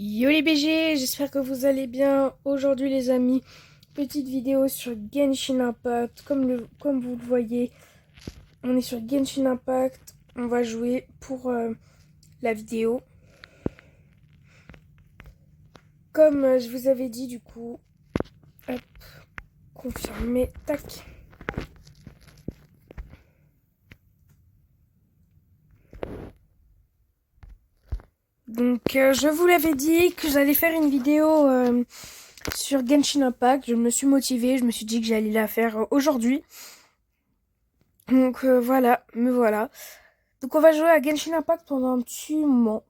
Yo les BG, j'espère que vous allez bien. Aujourd'hui les amis, petite vidéo sur Genshin Impact. Comme vous le voyez, on est sur Genshin Impact. On va jouer pour la vidéo. Comme je vous avais dit du coup, hop, confirmer, tac. Donc je vous l'avais dit que j'allais faire une vidéo sur Genshin Impact. Je me suis motivée, je me suis dit que j'allais la faire aujourd'hui. Donc voilà, me voilà. Donc on va jouer à Genshin Impact pendant un petit moment.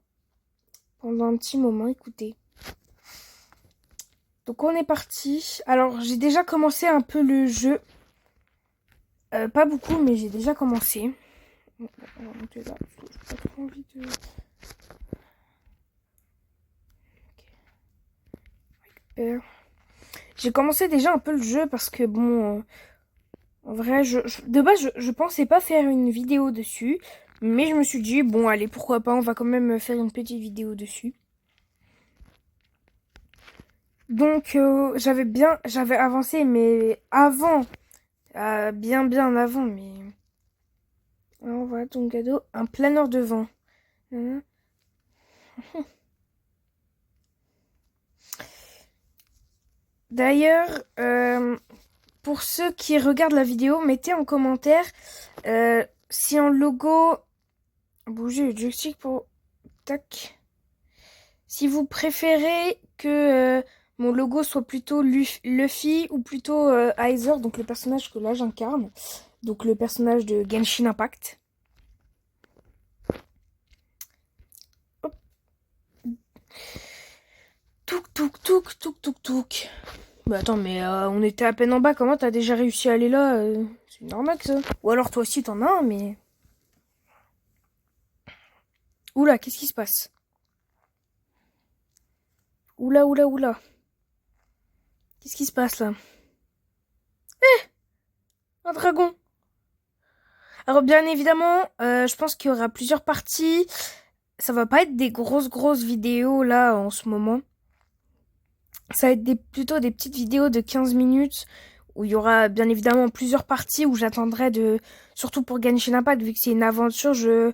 Écoutez. Donc on est parti. Alors j'ai déjà commencé un peu le jeu. Pas beaucoup, mais j'ai déjà commencé. On va monter là, parce que j'ai pas trop envie de... Okay. J'ai commencé déjà un peu le jeu parce que bon... en vrai, de base, je pensais pas faire une vidéo dessus. Mais je me suis dit, bon allez, pourquoi pas, on va quand même faire une petite vidéo dessus. Donc j'avais avancé, mais avant, bien avant, mais... Alors voilà ton cadeau, un planeur de vent. D'ailleurs, pour ceux qui regardent la vidéo, mettez en commentaire si en logo... Bougez le joystick pour... Tac. Si vous préférez que mon logo soit plutôt Luffy ou plutôt Aizer, donc le personnage que là j'incarne. Donc le personnage de Genshin Impact. Hop. Touk touk touk touk touk touk. Bah attends, mais on était à peine en bas, comment t'as déjà réussi à aller là C'est normal que ça. Ou alors toi aussi t'en as un, mais... Oula, qu'est-ce qui se passe? Oula, oula, oula. Qu'est-ce qui se passe là? Un dragon. Alors bien évidemment, je pense qu'il y aura plusieurs parties. Ça va pas être des grosses vidéos là en ce moment. Ça va être plutôt des petites vidéos de 15 minutes où il y aura bien évidemment plusieurs parties où j'attendrai de... Surtout pour Genshin Impact, vu que c'est une aventure, je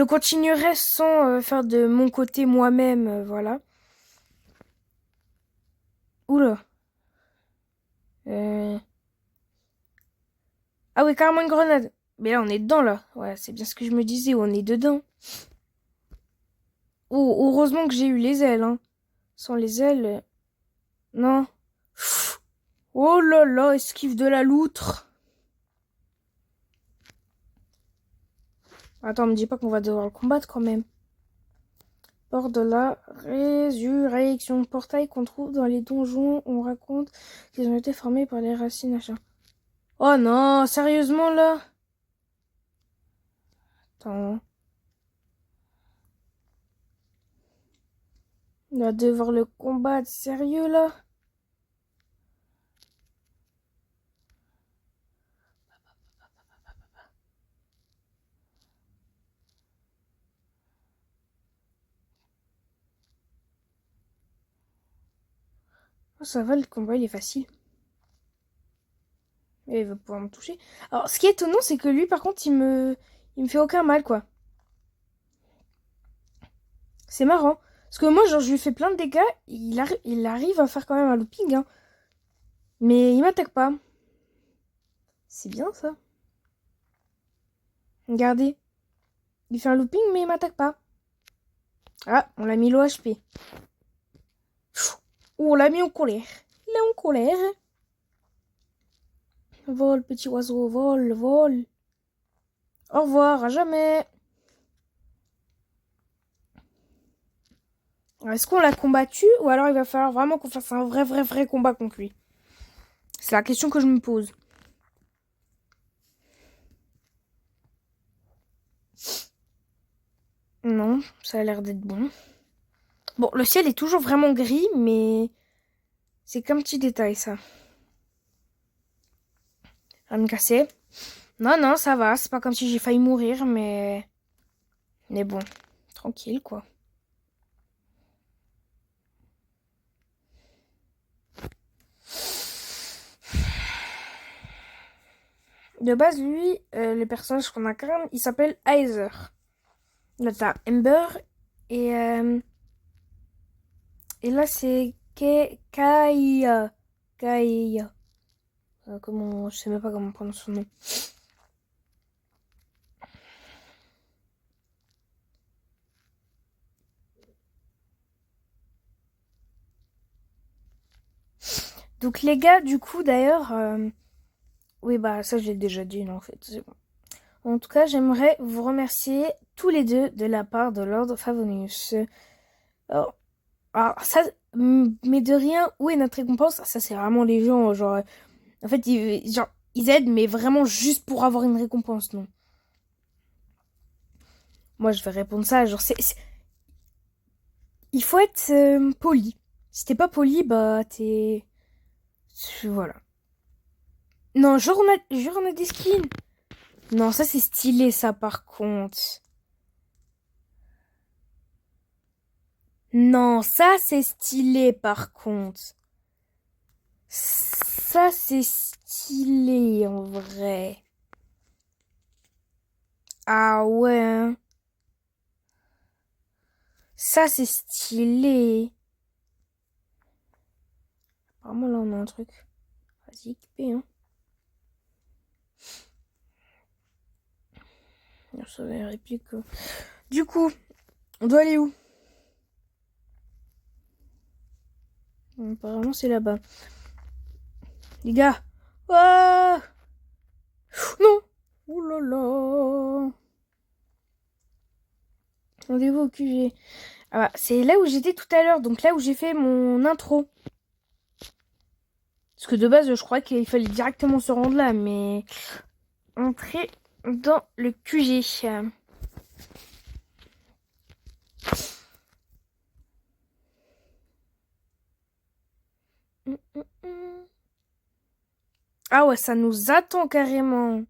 continuerai sans faire de mon côté moi-même, voilà. Oula. Ah oui, carrément une grenade. Mais là, on est dedans, là. Ouais, c'est bien ce que je me disais, on est dedans. Oh, heureusement que j'ai eu les ailes, hein. Sans les ailes... Non. Oh là là, esquive de la loutre. Attends, me dis pas qu'on va devoir le combattre quand même. Port de la résurrection. Portail qu'on trouve dans les donjons. On raconte qu'ils ont été formés par les racines achat. Oh non, sérieusement là? Attends. On va devoir le combattre, sérieux là? Oh, ça va, le combat il est facile. Et il va pouvoir me toucher. Alors, ce qui est étonnant, c'est que lui, par contre, il me fait aucun mal, quoi. C'est marrant. Parce que moi, genre, je lui fais plein de dégâts, il arrive à faire quand même un looping, hein. Mais il m'attaque pas. C'est bien, ça. Regardez. Il fait un looping, mais il m'attaque pas. Ah, on l'a mis l'OHP. HP. On l'a mis en colère. Il est en colère. Vol, petit oiseau, vol, vol. Au revoir, à jamais. Est-ce qu'on l'a combattu ou alors il va falloir vraiment qu'on fasse un vrai combat contre lui? C'est la question que je me pose. Non, ça a l'air d'être bon. Bon, le ciel est toujours vraiment gris, mais c'est qu'un petit détail, ça. Rien de cassé. Non, non, ça va. C'est pas comme si j'ai failli mourir, mais... Mais bon, tranquille, quoi. De base, lui, le personnage qu'on incarne, il s'appelle Heiser. Là, t'as Ember et, euh, et là, c'est Kaia. Kaia. Comment, je sais même pas comment on prononce son nom. Donc les gars, du coup, d'ailleurs, oui, bah ça, je l'ai déjà dit, non, en fait, c'est bon. En tout cas, j'aimerais vous remercier tous les deux de la part de Lord Favonius. Alors, ça, mais de rien, où est notre récompense? Ça, c'est vraiment les gens, genre, en fait, ils aident, mais vraiment juste pour avoir une récompense, non. Moi, je vais répondre ça, genre, il faut être poli. Si t'es pas poli, bah, voilà. Non, genre, on a des skins. Non, ça, c'est stylé, ça, par contre. Non, ça, c'est stylé, par contre. Ça, c'est stylé, en vrai. Ah ouais, hein. Ça, c'est stylé. Apparemment, là, on a un truc. Vas-y, équipé, hein. Ça va, réplique. Du coup, on doit aller où? Apparemment, c'est là-bas. Les gars. Ah non. Ouh là là. Rendez-vous au QG. Ah bah, c'est là où j'étais tout à l'heure, donc là où j'ai fait mon intro. Parce que de base, je crois qu'il fallait directement se rendre là, mais entrer dans le QG. Ah ouais, ça nous attend carrément.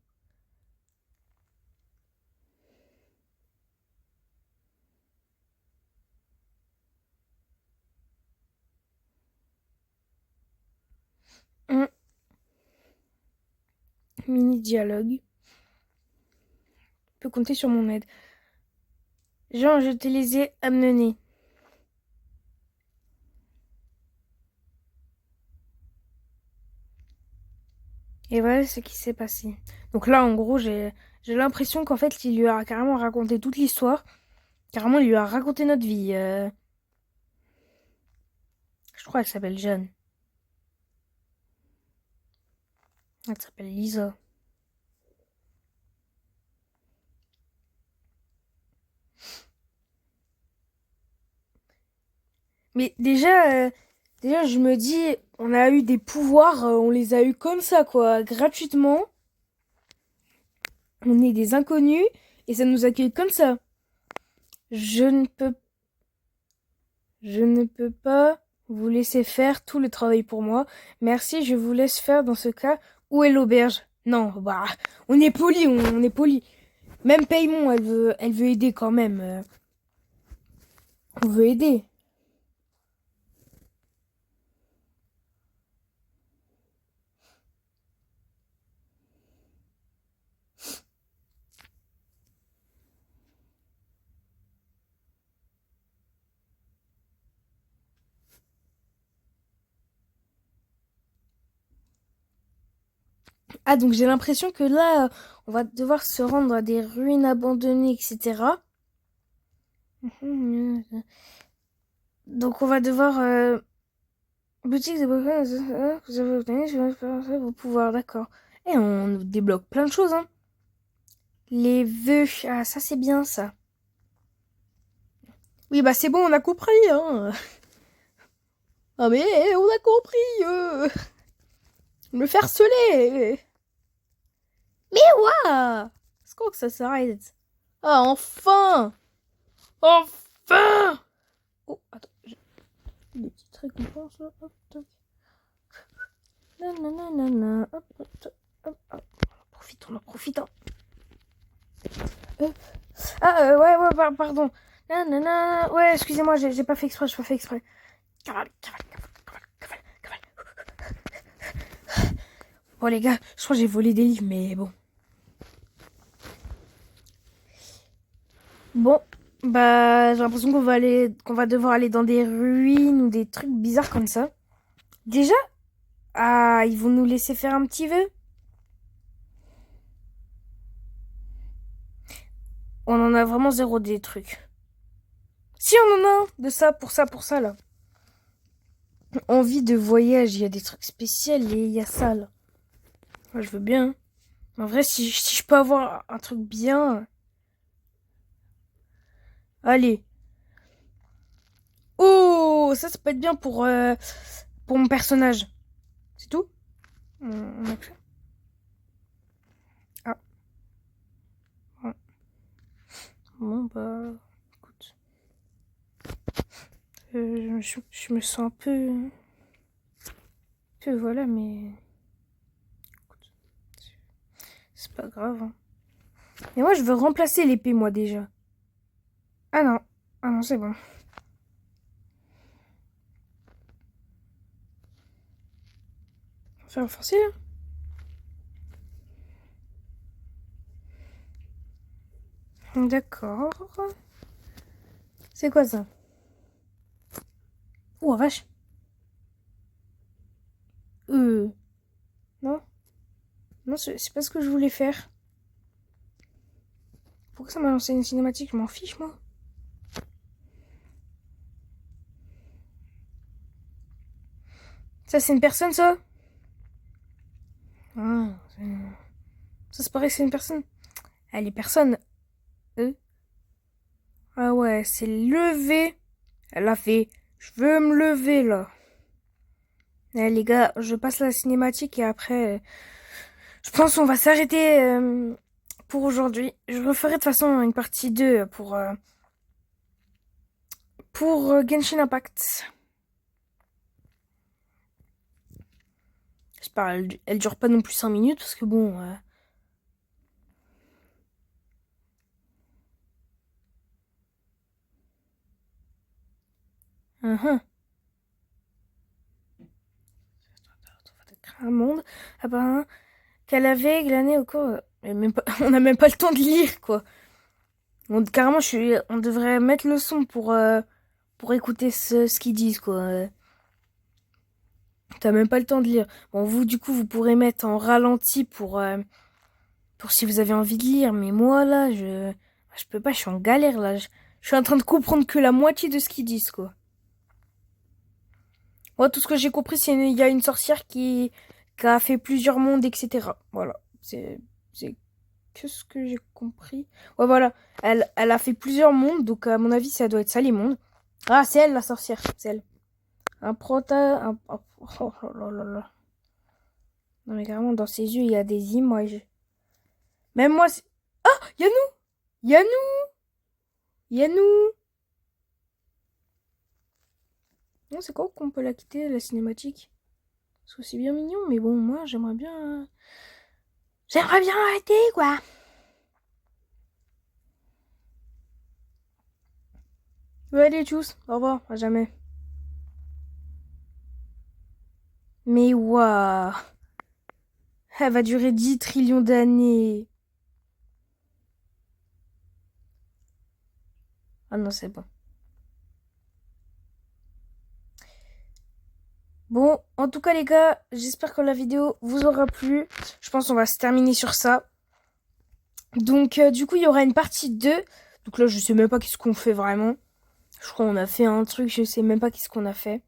Mini dialogue. Peut compter sur mon aide. Jean, je te les ai amenés. Et voilà ce qui s'est passé. Donc là, en gros, j'ai l'impression qu'en fait, il lui a carrément raconté toute l'histoire. Carrément, il lui a raconté notre vie. Je crois qu'elle s'appelle Jeanne. Elle s'appelle Lisa. Mais déjà, je me dis, on a eu des pouvoirs, on les a eu comme ça, quoi, gratuitement. On est des inconnus et ça nous accueille comme ça. Je ne peux, je ne peux pas vous laisser faire tout le travail pour moi. Merci, je vous laisse faire dans ce cas. Où est l'auberge? Non, bah, on est poli, on est poli. Même Paymon, elle veut aider quand même. On veut aider. Ah, donc j'ai l'impression que là, on va devoir se rendre à des ruines abandonnées, etc. Donc on va devoir... boutique de Pokémon, vous avez obtenu vos pouvoirs, d'accord. Et on débloque plein de choses, hein. Les vœux, ah ça c'est bien ça. Oui, bah c'est bon, on a compris, hein. Ah mais on a compris, me faire celer. Mais ouais, c'est quand que ça s'arrête? Ah enfin, enfin. Oh attends, j'ai des petites récompenses là. Hop, tac. Nanana, hop, hop, hop, hop. On en profite, hein. Hop. Ah ouais, pardon. Nanana, ouais, excusez-moi, j'ai pas fait exprès, j'ai pas fait exprès. Cavale, cavale, cavale, cavale, cavale. Bon les gars, je crois que j'ai volé des livres, mais bon. Bon, bah, j'ai l'impression qu'on va devoir aller dans des ruines ou des trucs bizarres comme ça. Déjà? Ah, ils vont nous laisser faire un petit vœu? On en a vraiment zéro des trucs. Si, on en a un de ça, pour ça, là. Envie de voyage, il y a des trucs spéciaux et il y a ça, là. Moi, je veux bien. En vrai, si je peux avoir un truc bien. Allez. Oh, ça peut être bien pour mon personnage. C'est tout? On a que ça. Ah, ouais. Bon, bah, écoute. Je me sens un peu, voilà, mais écoute, c'est pas grave, hein. Mais moi, je veux remplacer l'épée, moi, déjà. Ah non, ah non, c'est bon. Faire forcer, là. D'accord. C'est quoi ça? Oh, vache. Euh, non, non, c'est pas ce que je voulais faire. Pourquoi ça m'a lancé une cinématique? Je m'en fiche, moi. Ça, c'est une personne, ça? Ah, ça se paraît que c'est une personne. Elle est personne. Euh. Ah ouais, c'est levé. Elle a fait. Je veux me lever, là. Eh, les gars, je passe la cinématique et après, je pense qu'on va s'arrêter pour aujourd'hui. Je referai de toute façon une partie 2 pour Genshin Impact. J'espère elle dure pas non plus 5 minutes parce que bon. Uh-huh. Un monde apparemment qu'elle avait glané au cours. On n'a même pas le temps de lire, quoi. Carrément, on devrait mettre le son pour écouter ce qu'ils disent, quoi. T'as même pas le temps de lire. Bon, vous, du coup, vous pourrez mettre en ralenti pour si vous avez envie de lire. Mais moi, là, je peux pas, je suis en galère, là. Je suis en train de comprendre que la moitié de ce qu'ils disent, quoi. Moi, tout ce que j'ai compris, c'est qu'il y a une sorcière qui a fait plusieurs mondes, etc. Voilà. C'est que ce que j'ai compris. Ouais, voilà. Elle a fait plusieurs mondes, donc à mon avis, ça doit être ça, les mondes. Ah, c'est elle, la sorcière. C'est elle. Un prota... oh là là là. Non, mais carrément, dans ses yeux, il y a des images. Même moi, c'est... Ah, Yanou! Yanou! Yanou! Non, c'est quoi qu'on peut la quitter, la cinématique? Parce que c'est bien mignon, mais bon, moi, j'aimerais bien... J'aimerais bien arrêter, quoi. Allez, tchuss. Au revoir. À jamais. Mais waouh. Elle va durer 10 trillions d'années. Ah non, c'est bon. Bon, en tout cas, les gars, j'espère que la vidéo vous aura plu. Je pense qu'on va se terminer sur ça. Donc, du coup, il y aura une partie 2. Donc là, je sais même pas qu'est-ce qu'on fait vraiment. Je crois qu'on a fait un truc, je sais même pas qu'est-ce qu'on a fait.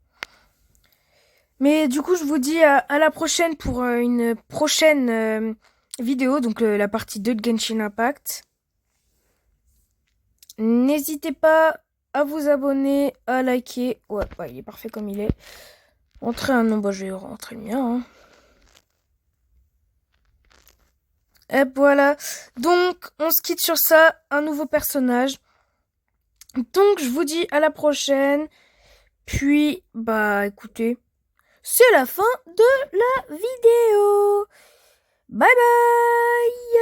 Mais du coup, je vous dis à la prochaine pour une prochaine vidéo. Donc, la partie 2 de Genshin Impact. N'hésitez pas à vous abonner, à liker. Ouais, il est parfait comme il est. Entrez un nom, je vais rentrer le mien. Hein. Et voilà. Donc, on se quitte sur ça. Un nouveau personnage. Donc, je vous dis à la prochaine. Puis, bah, écoutez, c'est la fin de la vidéo. Bye bye.